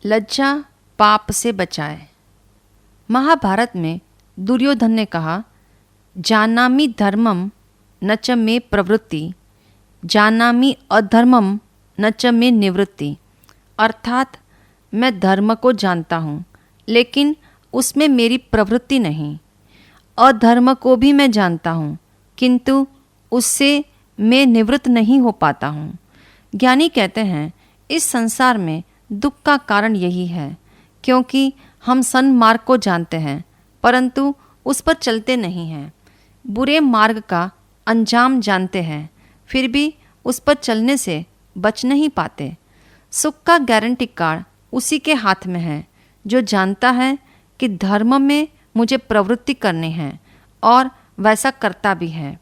लज्जा पाप से बचाए। महाभारत में दुर्योधन ने कहा, जानामि धर्मम न च मे प्रवृत्ति, जानामि अधर्मम न च मे निवृत्ति। अर्थात मैं धर्म को जानता हूँ लेकिन उसमें मेरी प्रवृत्ति नहीं, अधर्म को भी मैं जानता हूँ किंतु उससे मैं निवृत्त नहीं हो पाता हूँ। ज्ञानी कहते हैं, इस संसार में दुख का कारण यही है क्योंकि हम सन्मार्ग को जानते हैं परंतु उस पर चलते नहीं हैं। बुरे मार्ग का अंजाम जानते हैं फिर भी उस पर चलने से बच नहीं पाते। सुख का गारंटी कार्ड उसी के हाथ में है जो जानता है कि धर्म में मुझे प्रवृत्ति करनी है और वैसा करता भी है,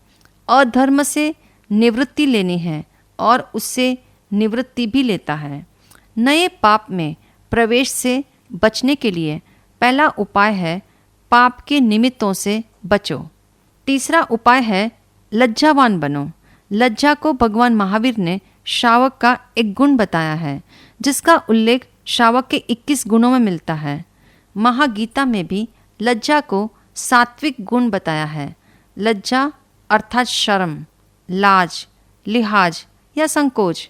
अधर्म से निवृत्ति लेनी है और उससे निवृत्ति भी लेता है। नए पाप में प्रवेश से बचने के लिए पहला उपाय है पाप के निमित्तों से बचो। तीसरा उपाय है लज्जावान बनो। लज्जा को भगवान महावीर ने शावक का एक गुण बताया है जिसका उल्लेख शावक के 21 गुणों में मिलता है। महागीता में भी लज्जा को सात्विक गुण बताया है। लज्जा अर्थात शर्म, लाज, लिहाज या संकोच,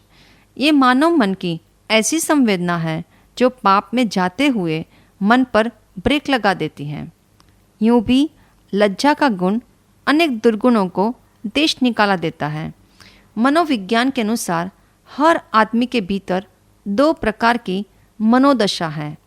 ये मानव मन की ऐसी संवेदना है जो पाप में जाते हुए मन पर ब्रेक लगा देती है। यूँ भी लज्जा का गुण अनेक दुर्गुणों को देश निकाला देता है। मनोविज्ञान के अनुसार हर आदमी के भीतर 2 प्रकार की मनोदशा है,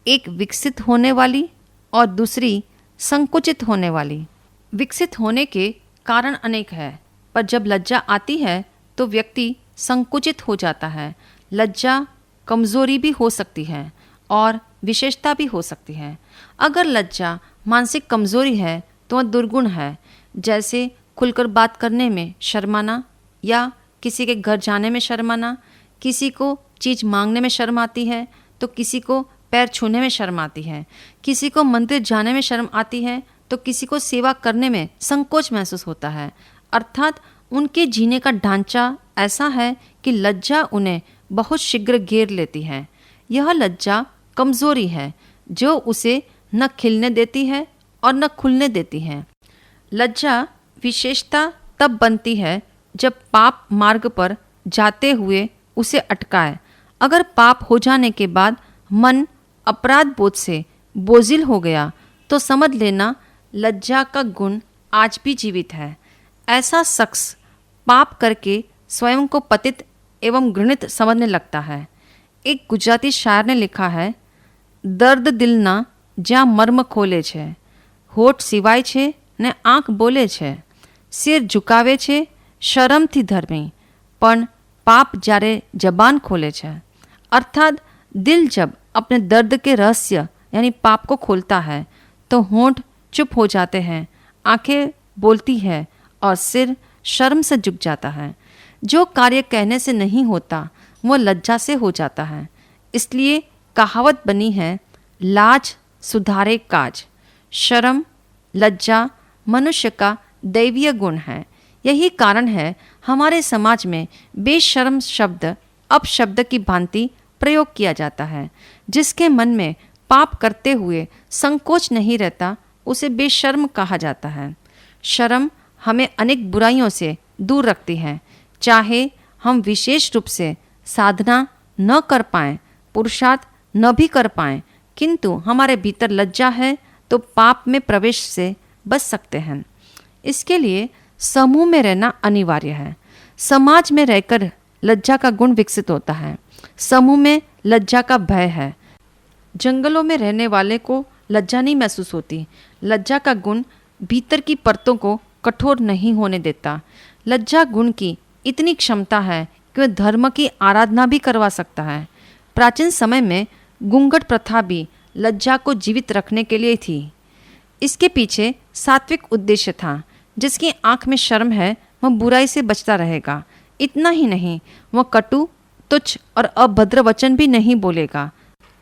एक विकसित होने वाली और दूसरी संकुचित होने वाली। विकसित होने के कारण अनेक है पर जब लज्जा आती है तो व्यक्ति संकुचित हो जाता है। लज्जा कमजोरी भी हो सकती है और विशेषता भी हो सकती है। अगर लज्जा मानसिक कमजोरी है तो वह दुर्गुण है, जैसे खुलकर बात करने में शर्माना या किसी के घर जाने में शर्माना। किसी को चीज़ मांगने में शर्म आती है तो किसी को पैर छूने में शर्म आती है, किसी को मंदिर जाने में शर्म आती है तो किसी को सेवा करने में संकोच महसूस होता है। अर्थात उनके जीने का ढांचा ऐसा है कि लज्जा उन्हें बहुत शीघ्र घेर लेती है। यह लज्जा कमजोरी है जो उसे न खिलने देती है और न खुलने देती है। लज्जा विशेषता तब बनती है जब पाप मार्ग पर जाते हुए उसे अटकाए। अगर पाप हो जाने के बाद मन अपराध बोध से बोझिल हो गया तो समझ लेना लज्जा का गुण आज भी जीवित है। ऐसा शख्स पाप करके स्वयं को पतित एवं घृणित समझने लगता है। एक गुजराती शायर ने लिखा है, दर्द दिलना જ્યાં મર્મ ખોલે છે, હોઠ સિવાય છે ને આંખ બોલે છે, સિર ઝુકાવે છે શરમથી ધર્મી, પણ પાપ જ્યારે જબાન ખોલે છે। अर्थात दिल जब अपने दर्द के रहस्य यानी पाप को खोलता है तो होंठ चुप हो जाते हैं, आंखें बोलती है और सिर शर्म से झुक जाता है। जो कार्य कहने से नहीं होता वो लज्जा से हो जाता है। इसलिए कहावत बनी है, लाज सुधारे काज। शर्म, लज्जा मनुष्य का दैवीय गुण है। यही कारण है हमारे समाज में बेशर्म शब्द अपशब्द की भांति प्रयोग किया जाता है। जिसके मन में पाप करते हुए संकोच नहीं रहता उसे बेशर्म कहा जाता है। शर्म हमें अनेक बुराइयों से दूर रखती है। चाहे हम विशेष रूप से साधना न कर पाएं, पुरुषार्थ न भी कर पाएं, किंतु हमारे भीतर लज्जा है तो पाप में प्रवेश से बच सकते हैं। इसके लिए समूह में रहना अनिवार्य है। समाज में रहकर लज्जा का गुण विकसित होता है। समूह में लज्जा का भय है। जंगलों में रहने वाले को लज्जा नहीं महसूस होती। लज्जा का गुण भीतर की परतों को कठोर नहीं होने देता। लज्जा गुण की इतनी क्षमता है कि वह धर्म की आराधना भी करवा सकता है। प्राचीन समय में घूंघट प्रथा भी लज्जा को जीवित रखने के लिए थी। इसके पीछे सात्विक उद्देश्य था। जिसकी आंख में शर्म है वह बुराई से बचता रहेगा। इतना ही नहीं, वह कटु, तुच्छ और अभद्र वचन भी नहीं बोलेगा।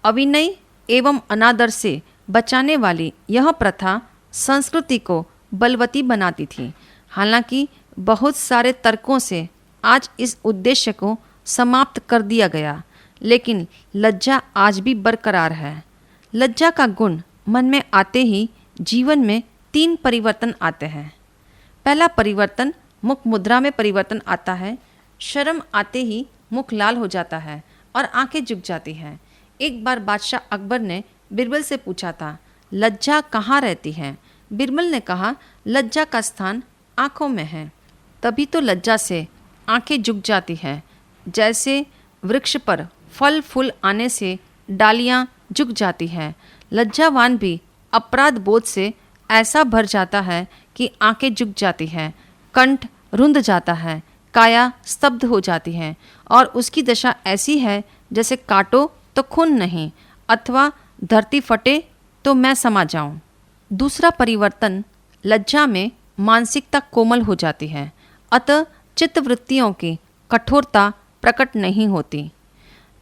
अविनय एवं अनादर से बचाने वाली यह प्रथा संस्कृति को बलवती बनाती थी। हालांकि बहुत सारे तर्कों से आज इस उद्देश्य को समाप्त कर दिया गया। लेकिन लज्जा आज भी बरकरार है। लज्जा का गुण मन में आते ही जीवन में 3 परिवर्तन आते हैं। पहला परिवर्तन मुख मुद्रा में परिवर्तन आता है। शर्म आते ही मुख लाल हो जाता है और आंखें झुक जाती हैं। एक बार बादशाह अकबर ने बिरबल से पूछा था, लज्जा कहाँ रहती है? बिरबल ने कहा, लज्जा का स्थान आँखों में है। तभी तो लज्जा से आंखें झुक जाती हैं। जैसे वृक्ष पर फल फूल आने से डालियां झुक जाती हैं, लज्जावान भी अपराध बोध से ऐसा भर जाता है कि आंखें झुक जाती हैं, कंठ रुंध जाता है, काया स्तब्ध हो जाती है और उसकी दशा ऐसी है जैसे काटो तो खून नहीं, अथवा धरती फटे तो मैं समा जाऊं। दूसरा परिवर्तन, लज्जा में मानसिकता कोमल हो जाती है, अतः चित्तवृत्तियों की कठोरता प्रकट नहीं होती।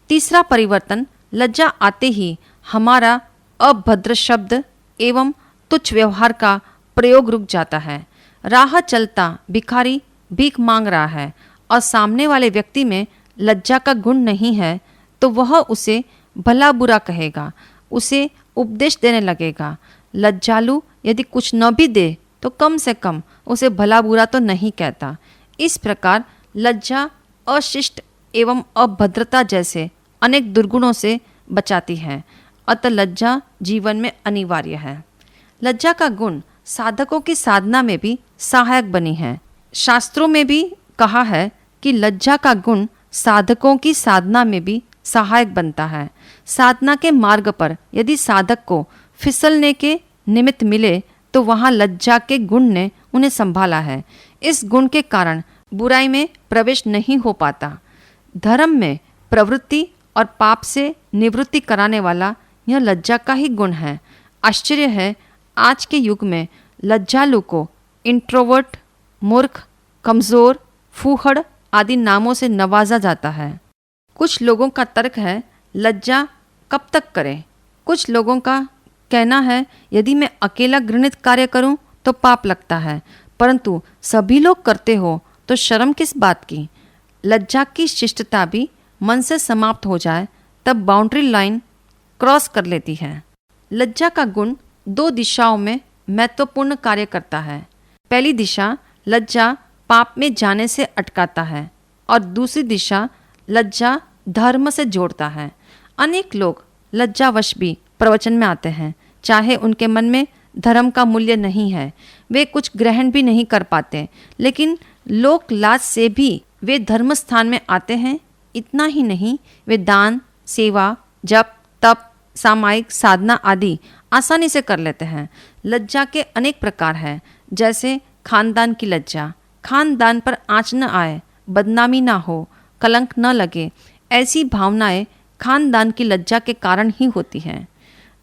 तीसरा परिवर्तन, लज्जा आते ही हमारा अभद्र शब्द एवं तुच्छ व्यवहार का प्रयोग रुक जाता है। राह चलता भिखारी भीख मांग रहा है और सामने वाले व्यक्ति में लज्जा का गुण नहीं है तो वह उसे भला बुरा कहेगा, उसे उपदेश देने लगेगा। लज्जालु यदि कुछ न भी दे तो कम से कम उसे भला बुरा तो नहीं कहता। इस प्रकार लज्जा अशिष्ट एवं अभद्रता जैसे अनेक दुर्गुणों से बचाती है, अतः लज्जा जीवन में अनिवार्य है। लज्जा का गुण साधकों की साधना में भी सहायक बनी है। शास्त्रों में भी कहा है कि लज्जा का गुण साधकों की साधना में भी सहायक बनता है। साधना के मार्ग पर यदि साधक को फिसलने के निमित्त मिले तो वहाँ लज्जा के गुण ने उन्हें संभाला है। इस गुण के कारण बुराई में प्रवेश नहीं हो पाता। धर्म में प्रवृत्ति और पाप से निवृत्ति कराने वाला यह लज्जा का ही गुण है। आश्चर्य है, आज के युग में लज्जालु को इंट्रोवर्ट, मूर्ख, कमज़ोर, फूहड़ आदि नामों से नवाजा जाता है। कुछ लोगों का तर्क है, लज्जा कब तक करें। कुछ लोगों का कहना है, यदि मैं अकेला घृणित कार्य करूं तो पाप लगता है, परंतु सभी लोग करते हो तो शर्म किस बात की। लज्जा की शिष्टता भी मन से समाप्त हो जाए तब बाउंड्री लाइन क्रॉस कर लेती है। लज्जा का गुण 2 दिशाओं में महत्वपूर्ण कार्य करता है। पहली दिशा, लज्जा पाप में जाने से अटकाता है और दूसरी दिशा, लज्जा धर्म से जोड़ता है। अनेक लोग लज्जावश भी प्रवचन में आते हैं, चाहे उनके मन में धर्म का मूल्य नहीं है, वे कुछ ग्रहण भी नहीं कर पाते, लेकिन लोक लाज से भी वे धर्म स्थान में आते हैं। इतना ही नहीं, वे दान, सेवा, जप, तप, सामायिक साधना आदि आसानी से कर लेते हैं। लज्जा के अनेक प्रकार हैं, जैसे खानदान की लज्जा, खानदान पर आँच न आए, बदनामी ना हो, कलंक न लगे, ऐसी भावनाएं खानदान की लज्जा के कारण ही होती हैं।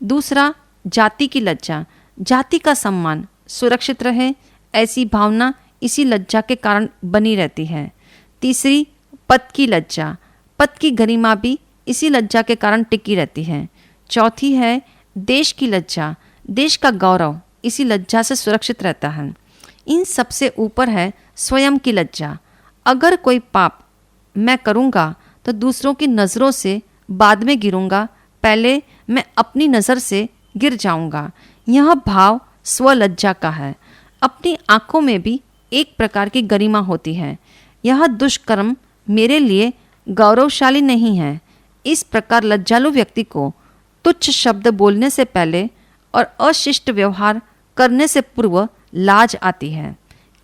दूसरा, जाति की लज्जा, जाति का सम्मान सुरक्षित रहे, ऐसी भावना इसी लज्जा के कारण बनी रहती है। तीसरी, पद की लज्जा, पद की गरिमा भी इसी लज्जा के कारण टिकी रहती है। चौथी है देश की लज्जा, देश का गौरव इसी लज्जा से सुरक्षित रहता है। इन सबसे ऊपर है स्वयं की लज्जा। अगर कोई पाप मैं करूँगा तो दूसरों की नज़रों से बाद में गिरूंगा, पहले मैं अपनी नज़र से गिर जाऊंगा। यह भाव स्वलज्जा का है। अपनी आँखों में भी एक प्रकार की गरिमा होती है। यह दुष्कर्म मेरे लिए गौरवशाली नहीं है। इस प्रकार लज्जालु व्यक्ति को तुच्छ शब्द बोलने से पहले और अशिष्ट व्यवहार करने से पूर्व लाज आती है।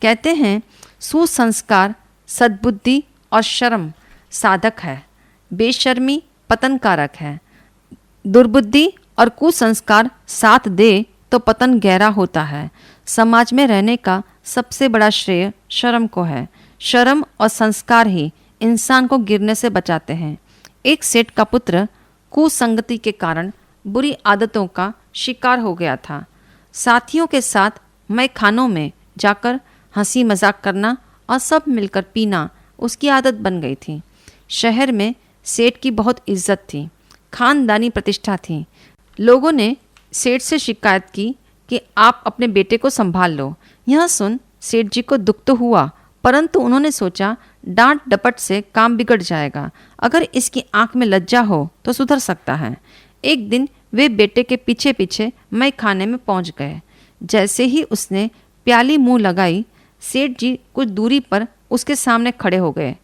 कहते हैं, सुसंस्कार, सद्बुद्धि और शर्म साधक है, बेशर्मी पतन कारक है। दुर्बुद्धि और कुसंस्कार साथ दे तो पतन गहरा होता है। समाज में रहने का सबसे बड़ा श्रेय शर्म को है। शर्म और संस्कार ही इंसान को गिरने से बचाते हैं। एक सेठ का पुत्र कुसंगति के कारण बुरी आदतों का शिकार हो गया था। साथियों के साथ मैं खानों में जाकर हंसी मजाक करना और सब मिलकर पीना उसकी आदत बन गई थी। शहर में सेठ की बहुत इज्जत थी, खानदानी प्रतिष्ठा थी। लोगों ने सेठ से शिकायत की कि आप अपने बेटे को संभाल लो। यह सुन सेठ जी को दुख तो हुआ, परंतु उन्होंने सोचा डांट डपट से काम बिगड़ जाएगा। अगर इसकी आंख में लज्जा हो तो सुधर सकता है। एक दिन वे बेटे के पीछे पीछे मई खाने में पहुंच गए। जैसे ही उसने प्याली मुंह लगाई, सेठ जी कुछ दूरी पर उसके सामने खड़े हो गए।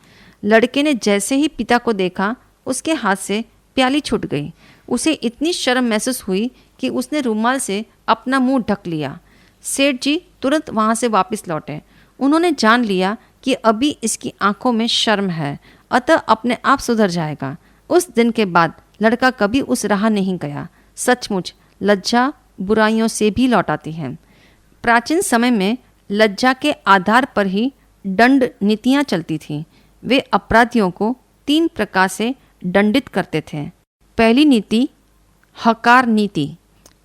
लड़के ने जैसे ही पिता को देखा, उसके हाथ से प्याली छूट गई। उसे इतनी शर्म महसूस हुई कि उसने रुमाल से अपना मुंह ढक लिया। सेठ जी तुरंत वहां से वापस लौटे। उन्होंने जान लिया कि अभी इसकी आंखों में शर्म है, अतः अपने आप सुधर जाएगा। उस दिन के बाद लड़का कभी उस राह नहीं गया। सचमुच लज्जा बुराइयों से भी लौटाती है। प्राचीन समय में लज्जा के आधार पर ही दंड नीतियाँ चलती थीं। वे अपराधियों को 3 प्रकार से दंडित करते थे। पहली नीति हकार नीति।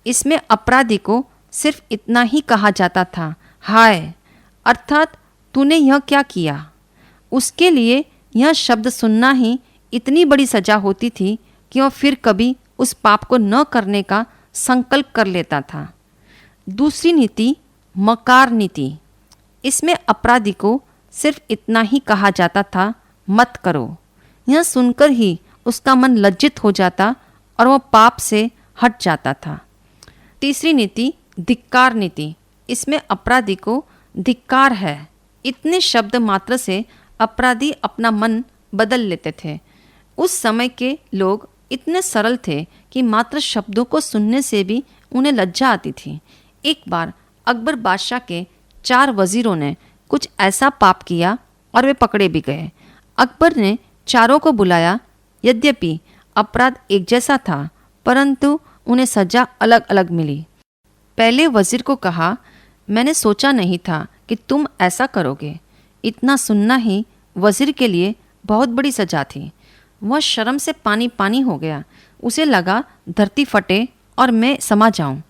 इसमें अपराधी को सिर्फ इतना ही कहा जाता था, हाय, अर्थात तूने यह क्या किया। उसके लिए यह शब्द सुनना ही इतनी बड़ी सजा होती थी कि वह फिर कभी उस पाप को न करने का संकल्प कर लेता था। दूसरी नीति मकार नीति। इसमें अपराधी को सिर्फ इतना ही कहा जाता था, मत करो। यह सुनकर ही उसका मन लज्जित हो जाता और वह पाप से हट जाता था। तीसरी नीति धिक्कार नीति। इसमें अपराधी को धिक्कार है, इतने शब्द मात्र से अपराधी अपना मन बदल लेते थे। उस समय के लोग इतने सरल थे कि मात्र शब्दों को सुनने से भी उन्हें लज्जा आती थी। एक बार अकबर बादशाह के 4 वजीरों ने कुछ ऐसा पाप किया और वे पकड़े भी गए। अकबर ने चारों को बुलाया। यद्यपि अपराध एक जैसा था, परंतु उन्हें सजा अलग अलग मिली। पहले वजीर को कहा, मैंने सोचा नहीं था कि तुम ऐसा करोगे। इतना सुनना ही वजीर के लिए बहुत बड़ी सजा थी। वह शर्म से पानी पानी हो गया। उसे लगा धरती फटे और मैं समा जाऊं।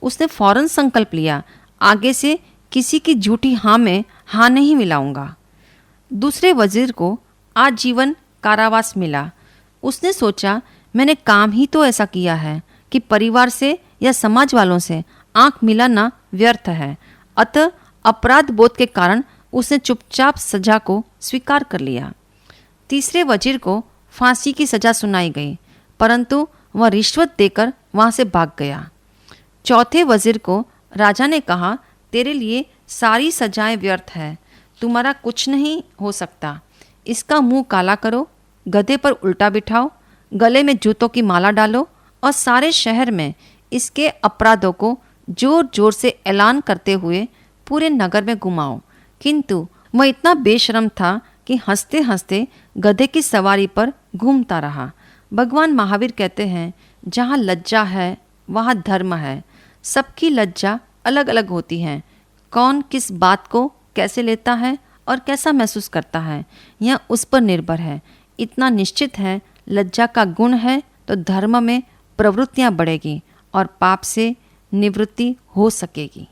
उसने फौरन संकल्प लिया, आगे से किसी की झूठी हाँ में हाँ नहीं मिलाऊंगा। दूसरे वजीर को आजीवन कारावास मिला। उसने सोचा, मैंने काम ही तो ऐसा किया है कि परिवार से या समाज वालों से आंख मिलाना व्यर्थ है। अतः अपराध बोध के कारण उसने चुपचाप सजा को स्वीकार कर लिया। तीसरे वजीर को फांसी की सजा सुनाई गई, परंतु वह रिश्वत देकर वहां से भाग गया। चौथे वजीर को राजा ने कहा, तेरे लिए सारी सजाएं व्यर्थ है, तुम्हारा कुछ नहीं हो सकता। इसका मुंह काला करो, गधे पर उल्टा बिठाओ, गले में जूतों की माला डालो और सारे शहर में इसके अपराधों को जोर जोर से ऐलान करते हुए पूरे नगर में घुमाओ। किंतु वह इतना बेशर्म था कि हंसते हंसते गधे की सवारी पर घूमता रहा। भगवान महावीर कहते हैं, जहाँ लज्जा है वहाँ धर्म है। सबकी लज्जा अलग अलग होती है। कौन किस बात को कैसे लेता है और कैसा महसूस करता है, यह उस पर निर्भर है। इतना निश्चित है, लज्जा का गुण है तो धर्म में प्रवृत्तियाँ बढ़ेगी और पाप से निवृत्ति हो सकेगी।